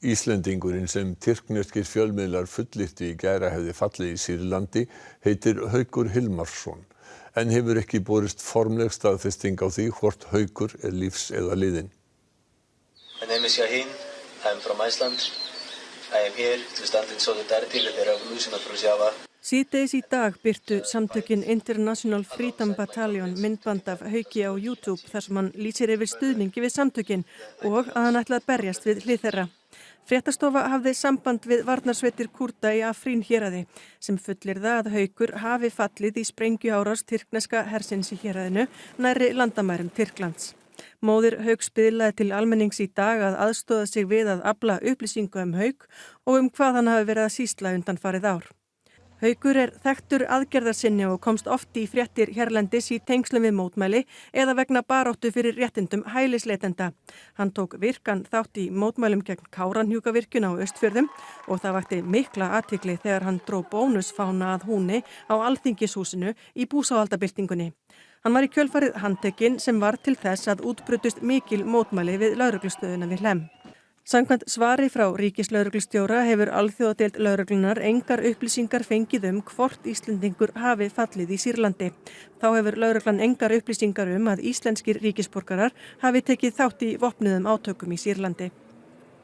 Íslendingurinn sem tyrkneskir fjölmiðlar fullyrtu í gær að hefði fallið í Sýrlandi heitir Haukur Hilmarsson. En hefur ekki borist formleg staðfesting á því hvort Haukur er lífs eða liðinn. My name is Shahin. I am from Iceland. I am here to stand in solidarity with the revolution of Rojava. Síðdegis í dag birtu samtökin International Freedom Battalion myndband af Hauki á YouTube þar sem hann lýsir yfir stuðningi við samtökin og að hann ætlaði að berjast við hlið þeirra. Fréttastofa hafði samband við varnarsveitir Kúrda í Afrín héraði sem fullyrða að Haukur hafi fallið í sprengjuárás tyrkneska hersins í héraðinu nærri landamærum Tyrklands. Móðir Hauks biðlaði til almennings í dag að aðstoða sig við að afla upplýsingu Hauk og hvað hann hafi verið að sýsla undanfarið ár. Haukur er þekktur aðgerðarsinni og komst oft í fréttir hérlendis í tengslum við mótmæli eða vegna baráttu fyrir réttindum hælisleitenda. Hann tók virkan þátt í mótmælum gegn Kárahnjúkavirkjun á Austfjörðum og það vakti mikla athygli þegar hann dró bónusfána að húni á Alþingishúsinu í búsáhaldabyltingunni. Hann var í kjölfarið handtekinn sem var til þess að útbrutust mikil mótmæli við lögreglustöðina við Hlemm. Samkvæmt svari frá ríkislögreglustjóra hefur alþjóðadeild lögreglunar engar upplýsingar fengið hvort Íslendingur hafi fallið í Sýrlandi. Þá hefur lögreglan engar upplýsingar að íslenskir ríkisborgarar hafi tekið þátt í vopnuðum átökum í Sýrlandi.